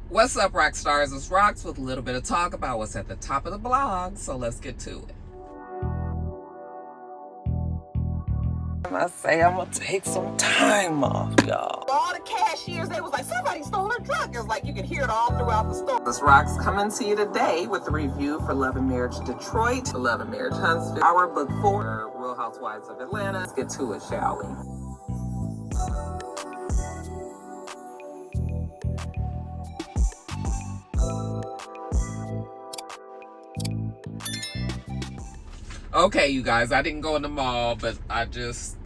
What's up, Roxstars? It's Rox with a little bit of talk about what's at the top of the blog, so let's get to it. I say I'm gonna take some time off, y'all. All the cashiers, they was like, somebody stole her truck. It was like you could hear it all throughout the store. This Rox coming to you today with a review for Love and Marriage Detroit, Love and Marriage Huntsville, our book 4, Real Housewives of Atlanta. Let's get to it, shall we? Okay, you guys, I didn't go in the mall, but I just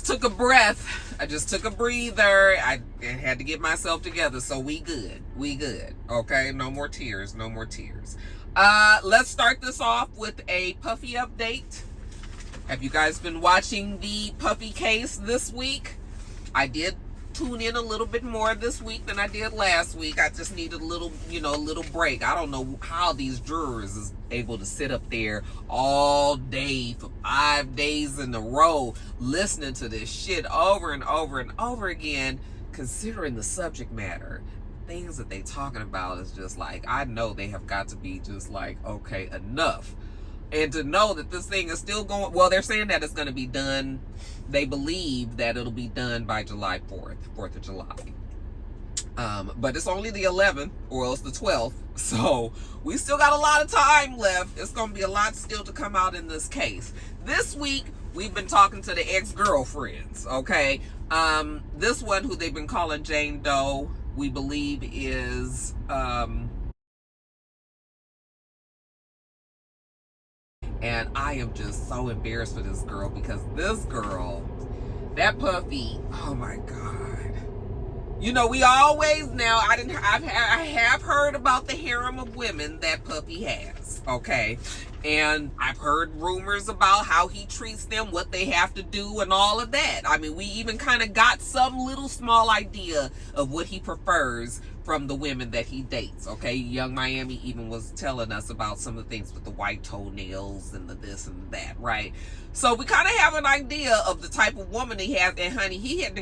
took a breath. I just took a breather. I had to get myself together, so we good. We good. Okay, no more tears. No more tears. Let's start this off with a Puffy update. Have you guys been watching the Puffy case this week? I did tune in a little bit more this week than I did last week. I just needed a little break. I don't know how these jurors is able to sit up there all day for 5 days in a row listening to this shit over and over and over again, considering the subject matter. Things that they talking about is just like, I know they have got to be just like, okay, enough. And to know that this thing is still going, well, they're saying that it's going to be done. They believe that it'll be done by July 4th of July. But it's only the 11th or else the 12th. So we still got a lot of time left. It's going to be a lot still to come out in this case. This week, we've been talking to the ex-girlfriends, okay? This one who they've been calling Jane Doe, we believe is, and I am just so embarrassed for this girl, because this girl, that Puffy, oh my God. You know, we always now, I have heard about the harem of women that Puffy has, okay? And I've heard rumors about how he treats them, what they have to do, and all of that. I mean, we even kind of got some little small idea of what he prefers from the women that he dates, okay? Young Miami even was telling us about some of the things with the white toenails and the this and that, right? So we kind of have an idea of the type of woman he has. And honey, he had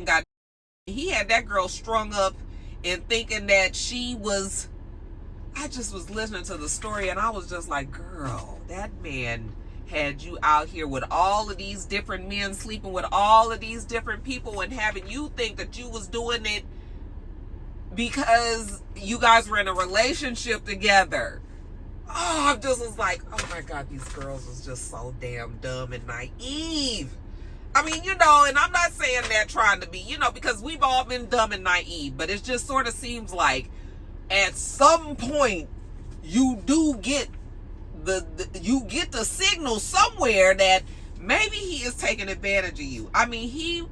that girl strung up and thinking that she was, I just was listening to the story and I was just like, girl, that man had you out here with all of these different men, sleeping with all of these different people, and having you think that you was doing it because you guys were in a relationship together. Oh, I just was like, oh my God, these girls was just so damn dumb and naive. I mean, you know, and I'm not saying that trying to be, you know, because we've all been dumb and naive, but it just sort of seems like at some point you do get the signal somewhere that maybe he is taking advantage of you. I mean, he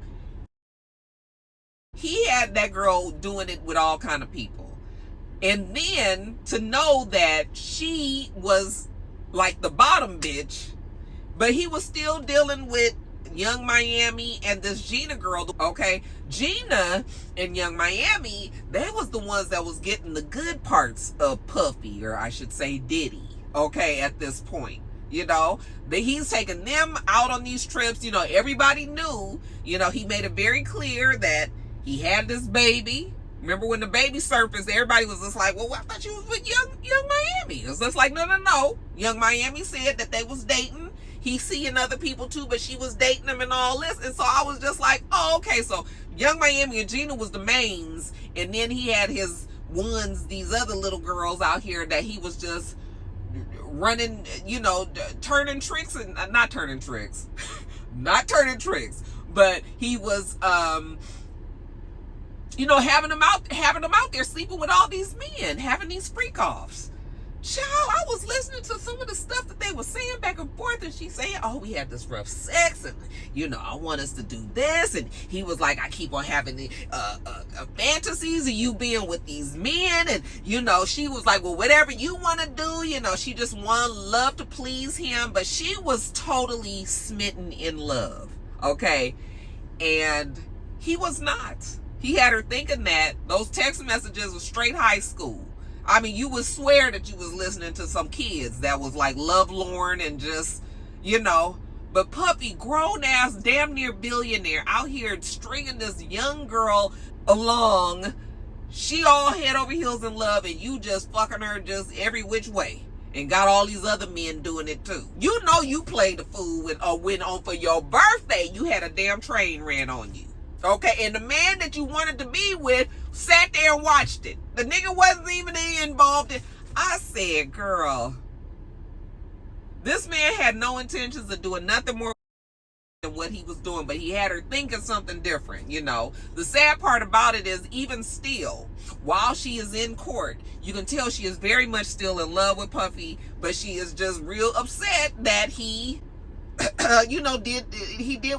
had that girl doing it with all kind of people. And then to know that she was like the bottom bitch, but he was still dealing with Young Miami and this Gina girl, okay? Gina and Young Miami, they was the ones that was getting the good parts of Puffy, or I should say Diddy, okay, at this point. You know, he's taking them out on these trips. You know, everybody knew, you know, he made it very clear that he had this baby. Remember when the baby surfaced, everybody was just like, well, I thought you was with Young Miami. It was just like, no. Young Miami said that they was dating. He's seeing other people too, but she was dating him and all this. And so I was just like, oh, okay. So Young Miami and Gina was the mains. And then he had his ones, these other little girls out here that he was just running, you know, turning tricks, and not turning tricks, but he was, you know, having them out there sleeping with all these men, having these freak offs. Child, I was listening to some of the stuff that they were saying back and forth, and she saying, oh, we had this rough sex, and, you know, I want us to do this, and he was like, I keep on having the fantasies of you being with these men, and, you know, she was like, well, whatever you want to do, you know, she just love to please him, but she was totally smitten in love, okay? And he was not. He had her thinking that those text messages were straight high school. I mean, you would swear that you was listening to some kids that was like lovelorn and just, you know. But Puffy, grown ass, damn near billionaire, out here stringing this young girl along She all head over heels in love, and you just fucking her just every which way. And got all these other men doing it too. You know you played the fool when went on for your birthday. You had a damn train ran on you. Okay, and the man that you wanted to be with sat there and watched it. The nigga wasn't even involved in. I said, girl, this man had no intentions of doing nothing more than what he was doing, but he had her thinking something different, you know. The sad part about it is, even still, while she is in court, you can tell she is very much still in love with Puffy, but she is just real upset that he, you know, did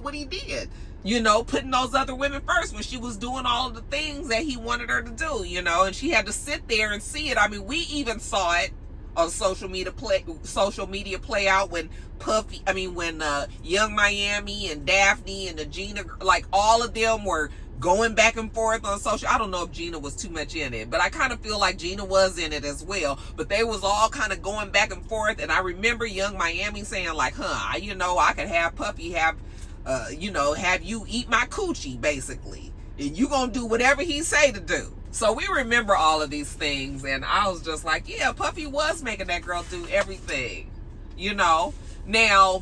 what he did. You know, putting those other women first when she was doing all of the things that he wanted her to do, you know, and she had to sit there and see it. I mean, we even saw it on social media play out when when Young Miami and Daphne and the Gina, like all of them were going back and forth on social. I don't know if Gina was too much in it, but I kind of feel like Gina was in it as well. But they was all kind of going back and forth, and I remember Young Miami saying like, you know, I could have Puffy have you eat my coochie, basically, and you gonna do whatever he say to do. So we remember all of these things, and I was just like, yeah, Puffy was making that girl do everything, you know. Now,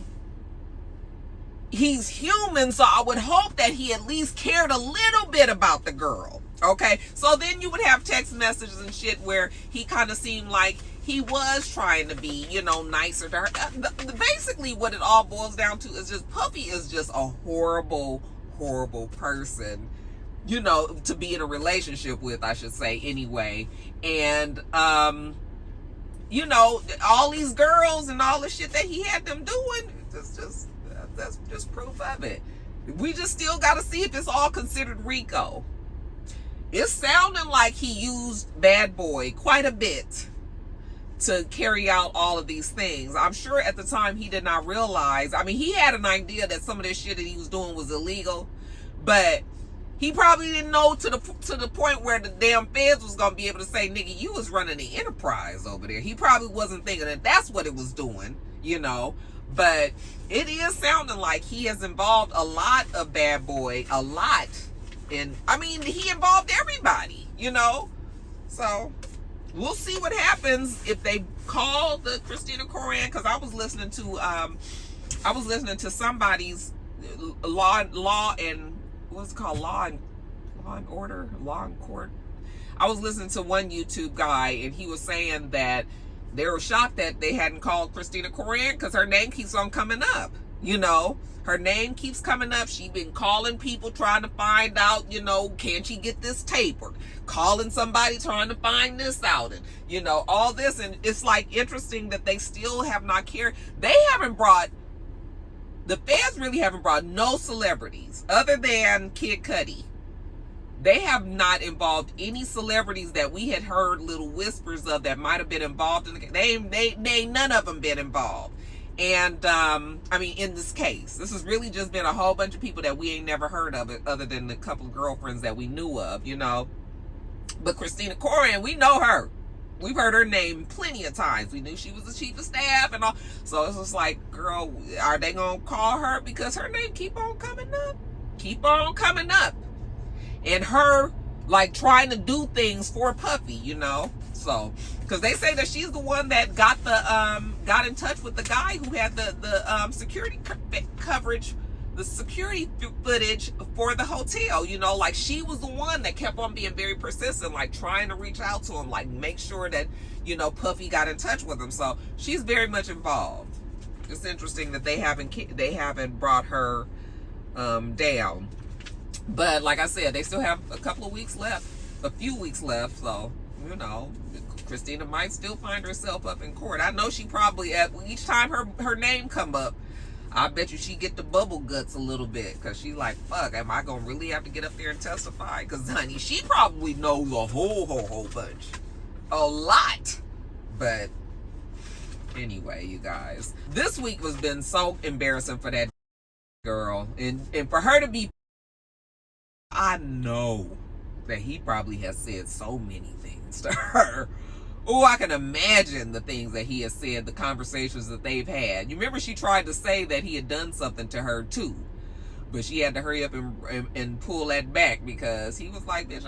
he's human, so I would hope that he at least cared a little bit about the girl, okay? So then you would have text messages and shit where he kind of seemed like he was trying to be, you know, nicer to her. Basically, what it all boils down to is just Puffy is just a horrible, horrible person, you know, to be in a relationship with, I should say, anyway. And, you know, all these girls and all the shit that he had them doing, that's just proof of it. We just still got to see if it's all considered RICO. It's sounding like he used Bad Boy quite a bit to carry out all of these things. I'm sure at the time he did not realize. I mean, he had an idea that some of this shit that he was doing was illegal, but he probably didn't know to the point where the damn feds was gonna be able to say, nigga, you was running the enterprise over there. He probably wasn't thinking that that's what it was doing, you know. But it is sounding like he has involved a lot of Bad Boy, a lot. And I mean, he involved everybody, you know. So we'll see what happens if they call the Christina Koran, because I was listening to somebody's law and what's it called, law and order, law and court. I was listening to one YouTube guy, and he was saying that they were shocked that they hadn't called Christina Koran because her name keeps on coming up. You know, her name keeps coming up. She's been calling people trying to find out, you know, can she get this tape, or calling somebody trying to find this out, and, you know, all this. And it's like interesting that they still have not cared. The feds really haven't brought no celebrities other than Kid Cudi. They have not involved any celebrities that we had heard little whispers of that might have been involved in the case. They none of them been involved. And I mean, in this case, this has really just been a whole bunch of people that we ain't never heard of, it other than the couple of girlfriends that we knew of, you know. But Christina Koran, we know her. We've heard her name plenty of times. We knew she was the chief of staff and all. So it's just like, girl, are they gonna call her because her name keep on coming up? Keep on coming up. And her, like, trying to do things for Puffy, you know. So, because they say that she's the one that got in touch with the guy who had the security coverage, the security footage for the hotel, you know. Like, she was the one that kept on being very persistent, like trying to reach out to him, like make sure that, you know, Puffy got in touch with him. So she's very much involved. It's interesting that they haven't brought her down. But like I said, they still have a few weeks left. So, you know, Christina might still find herself up in court. I know she probably, at each time her name come up, I bet you she get the bubble guts a little bit, because she like, fuck, am I gonna really have to get up there and testify? Because honey, she probably knows a whole bunch, a lot. But anyway, you guys, this week has been so embarrassing for that girl, and for her to be, I know that he probably has said so many things to her. Oh, I can imagine the things that he has said, the conversations that they've had. You remember she tried to say that he had done something to her too. But she had to hurry up and pull that back because he was like, bitch,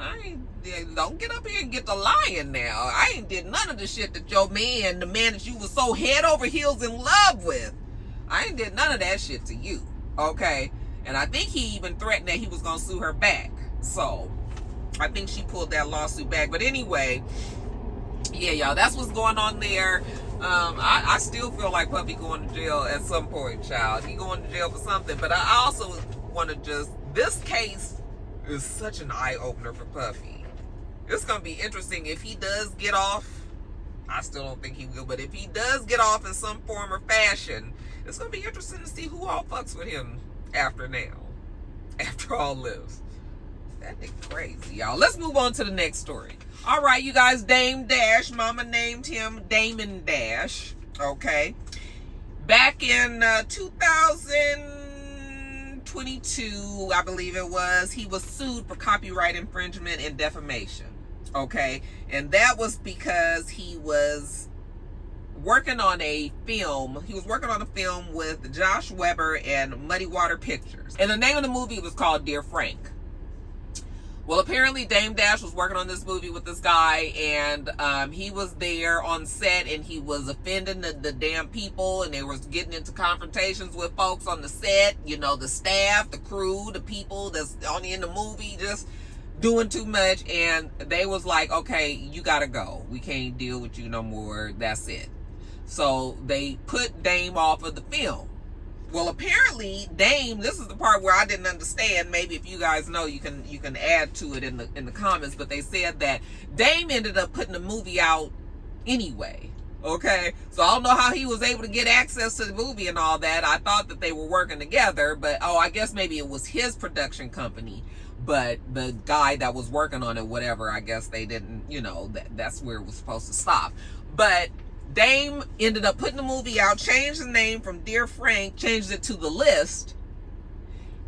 don't get up here and get the lying now. I ain't did none of the shit that your man, the man that you was so head over heels in love with, I ain't did none of that shit to you. Okay? And I think he even threatened that he was going to sue her back. So, I think she pulled that lawsuit back. But anyway, yeah, y'all, that's what's going on there. I still feel like Puffy going to jail at some point, child. He going to jail for something. But I also want to this case is such an eye-opener for Puffy. It's going to be interesting if he does get off. I still don't think he will. But if he does get off in some form or fashion, it's going to be interesting to see who all fucks with him after now. After all this. That nigga crazy, y'all. Let's move on to the next story. All right, you guys, Dame Dash. Mama named him Damon Dash. Okay. Back in 2022, I believe it was, he was sued for copyright infringement and defamation. Okay. And that was because he was working on a film. He was working on a film with Josh Weber and Muddy Water Pictures. And the name of the movie was called Dear Frank. Well, apparently Dame Dash was working on this movie with this guy, and he was there on set, and he was offending the damn people, and they was getting into confrontations with folks on the set, you know, the staff, the crew, the people that's in the movie, just doing too much, and they was like, okay, you gotta go. We can't deal with you no more. That's it. So they put Dame off of the film. Well, apparently Dame, this is the part where I didn't understand. Maybe if you guys know, you can add to it in the comments. But they said that Dame ended up putting the movie out anyway. Okay, so I don't know how he was able to get access to the movie and all that. I thought that they were working together, but I guess maybe it was his production company. But the guy that was working on it, whatever, I guess they didn't. You know, that's where it was supposed to stop. But Dame ended up putting the movie out, changed the name from Dear Frank, changed it to The List.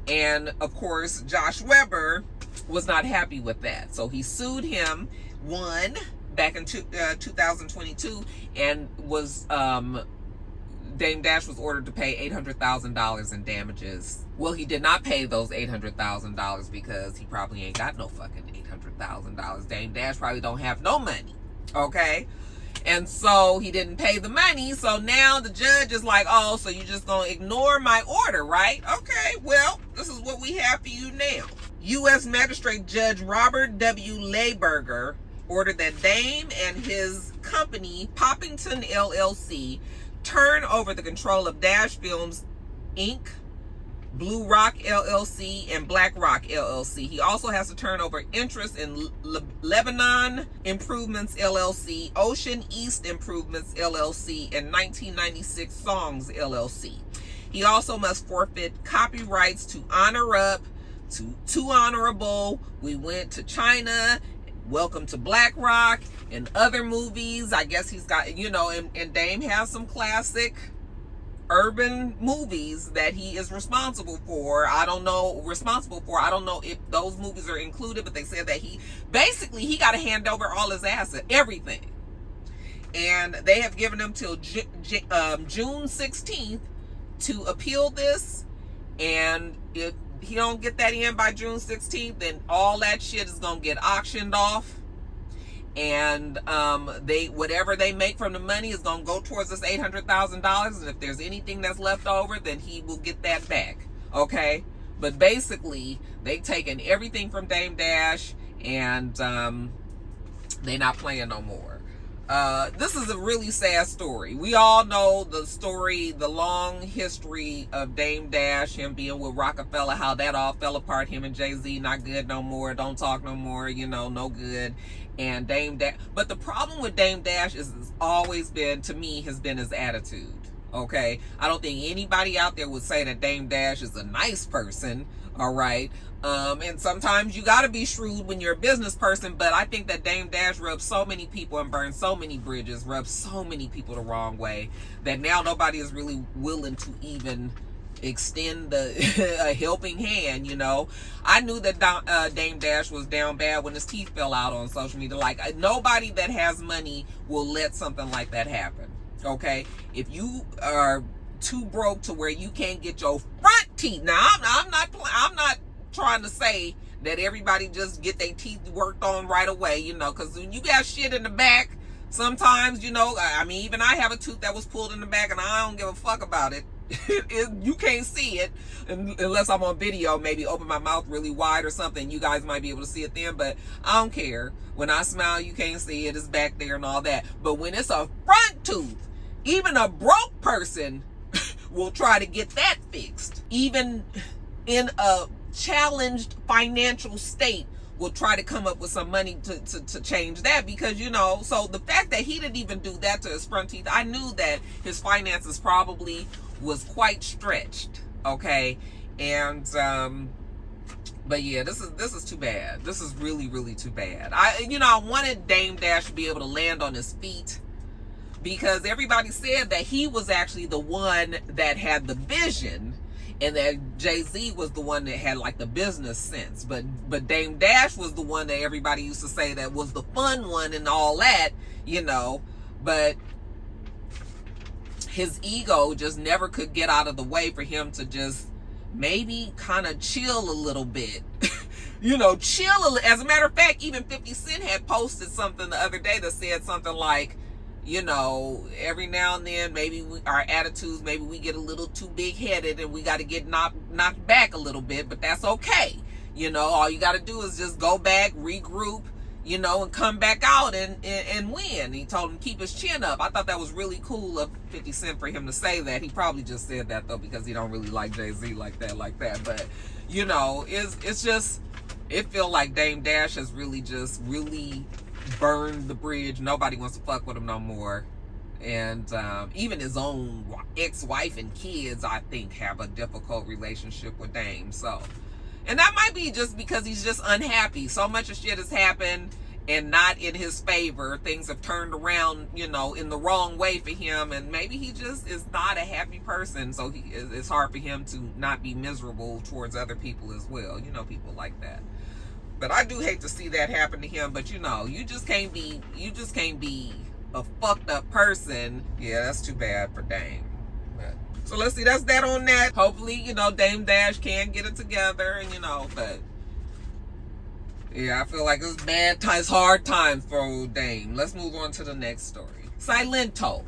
And, of course, Josh Weber was not happy with that. So he sued him, won back in 2022, and was, Dame Dash was ordered to pay $800,000 in damages. Well, he did not pay those $800,000 because he probably ain't got no fucking $800,000. Dame Dash probably don't have no money. Okay? And so he didn't pay the money. So now the judge is like, oh, so you just gonna ignore my order, right? Okay, well, this is what we have for you now. U.S. Magistrate Judge Robert W. Layberger ordered that Dame and his company, Poppington LLC, turn over the control of Dash Films, Inc., Blue Rock LLC, and Black Rock LLC. He also has to turn over interest in Lebanon Improvements LLC, Ocean East Improvements LLC, and 1996 Songs LLC. He also must forfeit copyrights to Honor Up, to Too Honorable, We Went to China, Welcome to Black Rock, and other movies. I guess he's got, you know, and Dame has some classic urban movies that he is responsible for. I don't know if those movies are included, but they said that he got to hand over all his assets, everything. And they have given him till June 16th to appeal this. And if he don't get that in by June 16th, then all that shit is going to get auctioned off. And whatever they make from the money is going to go towards this $800,000. And if there's anything that's left over, then he will get that back. Okay? But basically, they've taken everything from Dame Dash, and they're not playing no more. This is a really sad story. We all know the story, the long history of Dame Dash, him being with Rockefeller, how that all fell apart. Him and Jay-Z, not good no more, don't talk no more, you know, no good. And Dame Dash, but the problem with Dame Dash is always been, to me, has been his attitude. Okay, I don't think anybody out there would say that Dame Dash is a nice person. All right, and sometimes you got to be shrewd when you're a business person. But I think that Dame Dash rubbed so many people and burned so many bridges, rubbed so many people the wrong way, that now nobody is really willing to even extend a helping hand. You know, I knew that Dame Dash was down bad when his teeth fell out on social media. Like, nobody that has money will let something like that happen. Okay, if you are too broke to where you can't get your front teeth. Now, I'm not trying to say that everybody just get their teeth worked on right away, you know, because when you got shit in the back, sometimes, you know, I mean, even I have a tooth that was pulled in the back and I don't give a fuck about it. You can't see it unless I'm on video, maybe open my mouth really wide or something. You guys might be able to see it then, but I don't care. When I smile, you can't see it. It's back there and all that. But when it's a front tooth, even a broke person will try to get that fixed. Even in a challenged financial state will try to come up with some money to change that, because, you know, so the fact that he didn't even do that to his front teeth, I knew that his finances probably was quite stretched, okay? And but yeah, this is too bad. This is really, really too bad. I wanted Dame Dash to be able to land on his feet, because everybody said that he was actually the one that had the vision, and that Jay-Z was the one that had like the business sense. But Dame Dash was the one that everybody used to say that was the fun one and all that, you know. But his ego just never could get out of the way for him to just maybe kind of chill a little bit. You know, chill. As a matter of fact, even 50 Cent had posted something the other day that said something like, you know, every now and then, maybe our attitudes, maybe we get a little too big-headed and we got to get knocked back a little bit, but that's okay. You know, all you got to do is just go back, regroup, you know, and come back out and win. He told him to keep his chin up. I thought that was really cool of 50 Cent for him to say that. He probably just said that, though, because he don't really like Jay-Z like that. But, you know, it's just, it feel like Dame Dash has really burned the bridge. Nobody wants to fuck with him no more. And even his own ex-wife and kids, I think, have a difficult relationship with Dame. So, and that might be just because he's just unhappy. So much of shit has happened and not in his favor. Things have turned around, you know, in the wrong way for him, and maybe he just is not a happy person. So it's hard for him to not be miserable towards other people as well. You know, people like that. But I do hate to see that happen to him. But, you know, you just can't be a fucked up person. Yeah, that's too bad for Dame. But, so let's see, that's that on that. Hopefully, you know, Dame Dash can get it together, and, you know, but yeah, I feel like it's bad times, hard times for old Dame. Let's move on to the next story. Silento.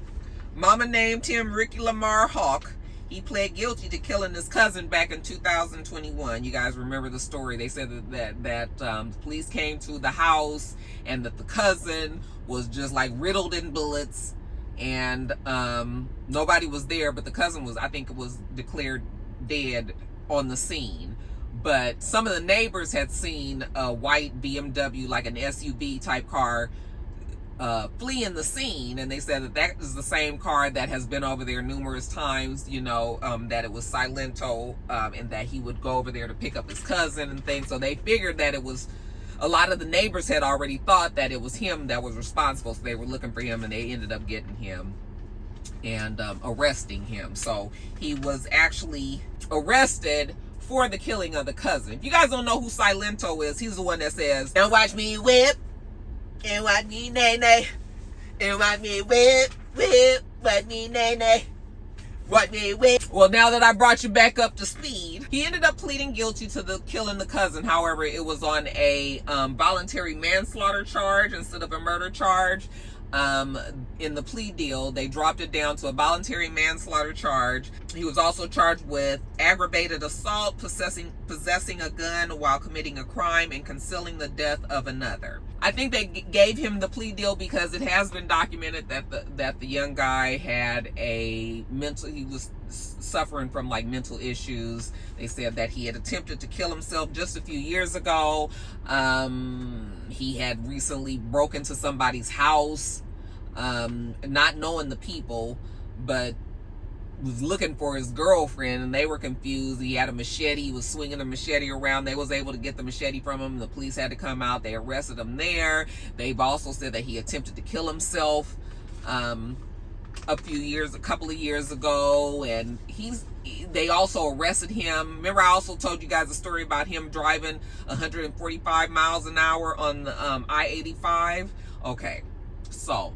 Mama named him Ricky Lamar Hawk. He pled guilty to killing his cousin back in 2021. You guys remember the story. They said that the police came to the house and that the cousin was just like riddled in bullets, and nobody was there, but the cousin was, I think it was declared dead on the scene. But some of the neighbors had seen a white BMW, like an SUV type car, fleeing the scene, and they said that is the same car that has been over there numerous times, you know, that it was Silento, and that he would go over there to pick up his cousin and things. So they figured that it was, a lot of the neighbors had already thought that it was him that was responsible, so they were looking for him, and they ended up getting him and arresting him. So he was actually arrested for the killing of the cousin. If you guys don't know who Silento is, he's the one that says, "Don't watch me whip, and watch me nay-nay, and watch me whip, watch me nay-nay, watch me whip." Well, now that I brought you back up to speed, he ended up pleading guilty to the killing the cousin. However, it was on a voluntary manslaughter charge instead of a murder charge. In the plea deal, they dropped it down to a voluntary manslaughter charge. He was also charged with aggravated assault, possessing a gun while committing a crime, and concealing the death of another. I think they gave him the plea deal because it has been documented that the young guy had he was suffering from like mental issues. They said that he had attempted to kill himself just a few years ago. He had recently broken into somebody's house, not knowing the people, but was looking for his girlfriend, and they were confused. He had a machete. He was swinging a machete around. They was able to get the machete from him. The police had to come out. They arrested him there. They've also said that he attempted to kill himself a couple of years ago, and they also arrested him. Remember, I also told you guys a story about him driving 145 miles an hour on the I-85. Okay, so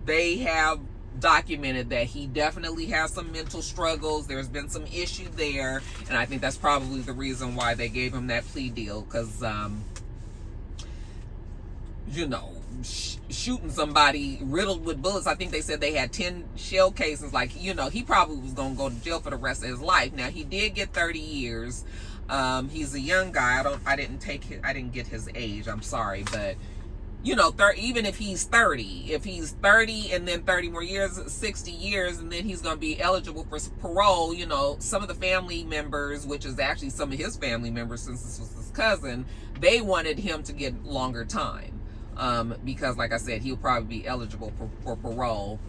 they have documented that he definitely has some mental struggles. There's been some issue there, and I think that's probably the reason why they gave him that plea deal, because you know, shooting somebody riddled with bullets. I think they said they had 10 shell casings. Like, you know, he probably was gonna go to jail for the rest of his life. Now, he did get 30 years. He's a young guy. I didn't get his age, I'm sorry, but you know, even if he's 30 and then 30 more years, 60 years, and then he's going to be eligible for parole, you know, some of the family members, which is actually some of his family members, since this was his cousin, they wanted him to get longer time, because like I said, he'll probably be eligible for parole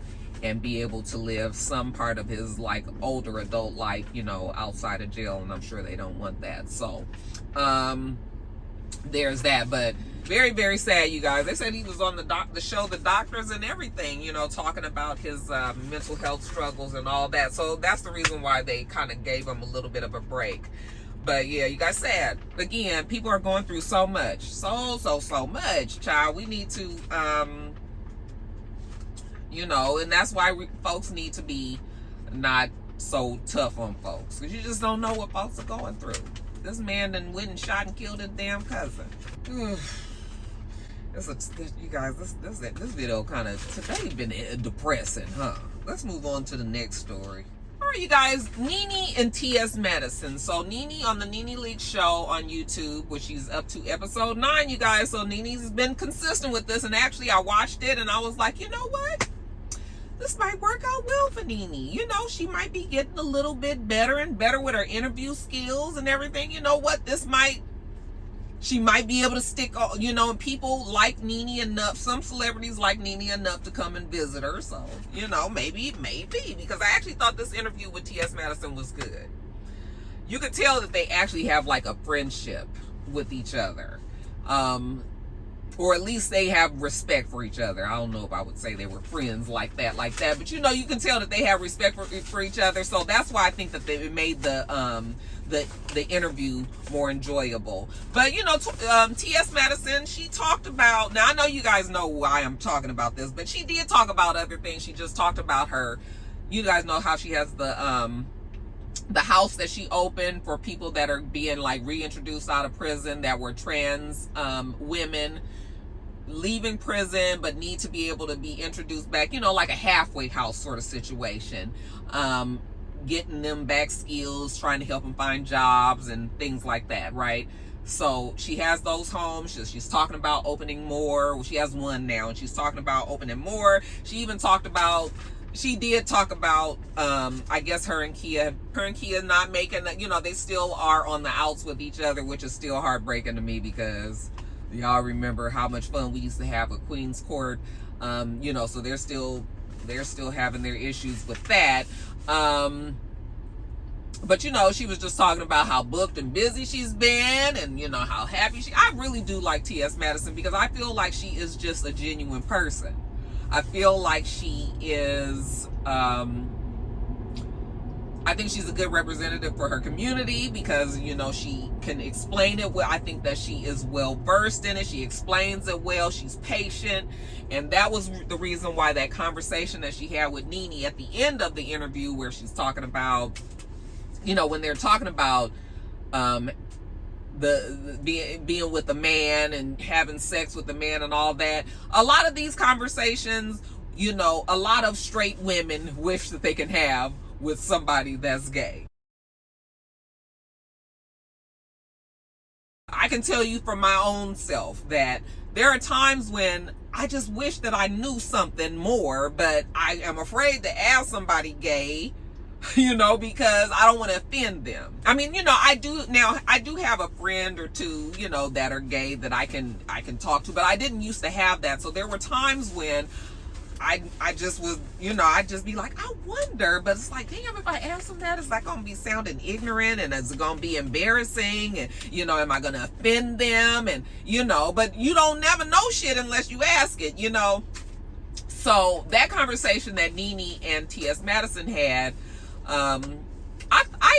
and be able to live some part of his like older adult life, you know, outside of jail, and I'm sure they don't want that. So there's that. But very, very sad, you guys. They said he was on the show The Doctors and everything, you know, talking about his mental health struggles and all that. So that's the reason why they kind of gave him a little bit of a break. But yeah, you guys, sad. Again, people are going through so much. So much, child. We need to, you know, and that's why folks need to be not so tough on folks. Because you just don't know what folks are going through. This man done went and shot and killed his damn cousin. You guys, this video kind of today been depressing, huh? Let's move on to the next story. All right, you guys, Nene and TS Madison. So Nene on the Nene League show on YouTube, which she's up to episode 9, you guys. So Nene's been consistent with this, and actually I watched it and I was like, you know what? This might work out well for Nene. You know, she might be getting a little bit better and better with her interview skills and everything. You know what? She might be able to stick, you know, and people like Nene enough. Some celebrities like Nene enough to come and visit her. So, you know, maybe, because I actually thought this interview with TS Madison was good. You could tell that they actually have like a friendship with each other. Or at least they have respect for each other. I don't know if I would say they were friends like that. But, you know, you can tell that they have respect for each other. So that's why I think that they made the interview more enjoyable. But, you know, T.S. Madison, she talked about, now I know you guys know why I'm talking about this, but she did talk about other things. She just talked about her, you guys know how she has the house that she opened for people that are being like reintroduced out of prison, that were trans women leaving prison but need to be able to be introduced back, you know, like a halfway house sort of situation, getting them back skills, trying to help them find jobs and things like that, right? So she has those homes. She's talking about opening more. Well, she has one now, and she's talking about opening more. She did talk about, I guess her and Kia not making, you know, they still are on the outs with each other, which is still heartbreaking to me, because y'all remember how much fun we used to have at Queen's Court, you know, so they're still having their issues with that. But, you know, she was just talking about how booked and busy she's been, and, you know, how happy I really do like T.S. Madison, because I feel like she is just a genuine person. I feel like she is, I think she's a good representative for her community, because, you know, she can explain it well. I think that she is well versed in it. She explains it well. She's patient. And that was the reason why that conversation that she had with Nene at the end of the interview, where she's talking about, you know, when they're talking about being with a man and having sex with a man and all that. A lot of these conversations, you know, a lot of straight women wish that they can have with somebody that's gay. I can tell you from my own self that there are times when I just wish that I knew something more, but I am afraid to ask somebody gay, you know, because I don't want to offend them. I mean, you know, I do have a friend or two, you know, that are gay that I can talk to, but I didn't used to have that. So there were times when I just was, you know, I'd just be like, I wonder, but it's like, damn, if I ask them that, it's like going to be sounding ignorant, and it's going to be embarrassing, and, you know, am I going to offend them? And, you know, but you don't never know shit unless you ask it, you know. So that conversation that Nene and T.S. Madison had, I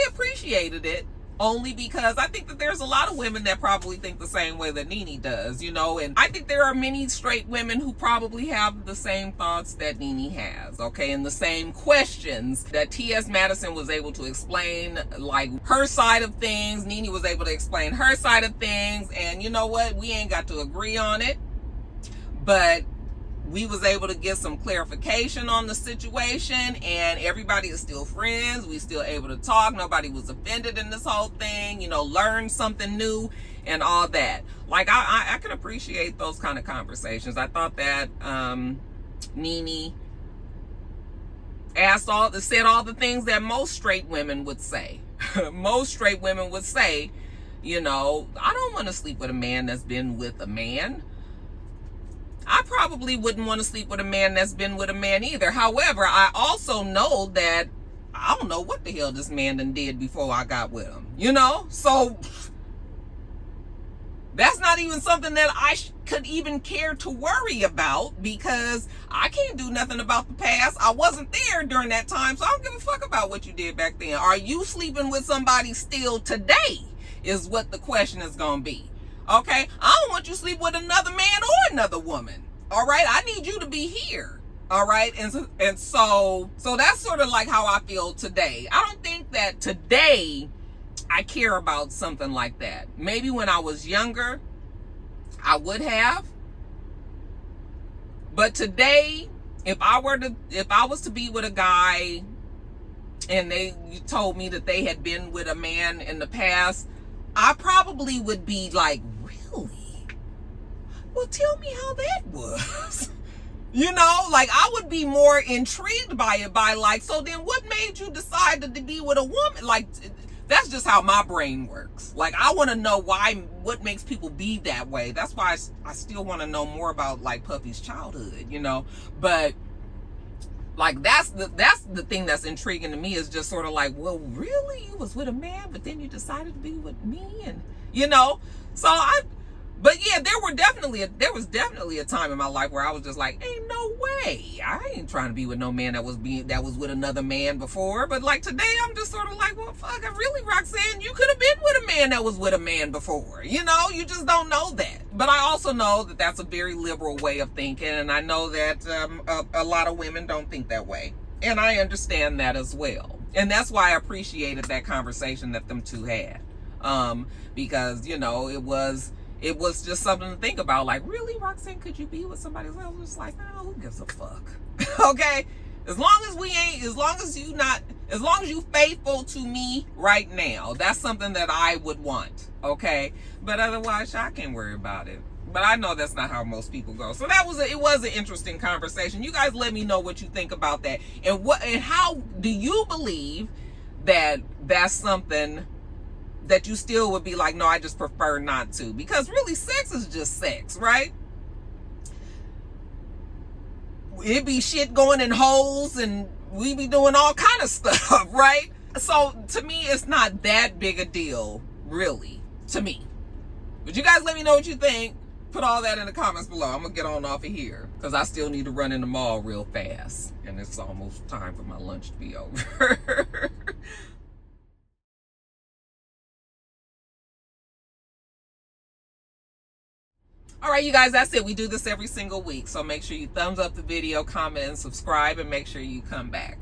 appreciated it only because I think that there's a lot of women that probably think the same way that Nene does, you know, and I think there are many straight women who probably have the same thoughts that Nene has, okay, and the same questions that TS Madison was able to explain, like her side of things. Nene was able to explain her side of things, and you know what, we ain't got to agree on it, but we was able to get some clarification on the situation, and everybody is still friends. We still able to talk. Nobody was offended in this whole thing, you know, learn something new and all that. Like, I can appreciate those kind of conversations. I thought that Nene said all the things that most straight women would say. Most straight women would say, you know, I don't want to sleep with a man that's been with a man. I probably wouldn't want to sleep with a man that's been with a man either. However, I also know that I don't know what the hell this man done did before I got with him, you know? So that's not even something that I could even care to worry about, because I can't do nothing about the past. I wasn't there during that time, so I don't give a fuck about what you did back then. Are you sleeping with somebody still today is what the question is going to be. Okay, I don't want you to sleep with another man or another woman. All right, I need you to be here. All right, and so that's sort of like how I feel today. I don't think that today I care about something like that. Maybe when I was younger, I would have. But today, if I was to be with a guy and they told me that they had been with a man in the past, I probably would be like, really? Well, tell me how that was. You know, like, I would be more intrigued by it, by like, so then what made you decide to be with a woman? Like, that's just how my brain works. Like, I want to know what makes people be that way. That's why I still want to know more about, like, Puffy's childhood, you know? But like, that's the thing that's intriguing to me, is just sort of like, well, really, you was with a man, but then you decided to be with me, and you know. But yeah, there was definitely a time in my life where I was just like, ain't no way, I ain't trying to be with no man that was with another man before. But like today, I'm just sort of like, well, fuck, really, Roxanne, you could have been with a man that was with a man before. You know, you just don't know that. But I also know that that's a very liberal way of thinking, and I know that a lot of women don't think that way, and I understand that as well. And that's why I appreciated that conversation that them two had, because you know, it was just something to think about. Like, really, Roxanne, could you be with somebody else? I was just like, oh, who gives a fuck? Okay, as long as you faithful to me right now, that's something that I would want. Okay, but otherwise, I can't worry about it. But I know that's not how most people go. So it was an interesting conversation. You guys let me know what you think about that, and how do you believe that that's something that you still would be like, no, I just prefer not to? Because really, sex is just sex, right? It be shit going in holes, and we be doing all kind of stuff, right? So to me, it's not that big a deal, really, to me. But you guys let me know what you think. Put all that in the comments below. I'm gonna get on off of here because I still need to run in the mall real fast, and it's almost time for my lunch to be over. All right, you guys, that's it. We do this every single week. So make sure you thumbs up the video, comment, and subscribe, and make sure you come back.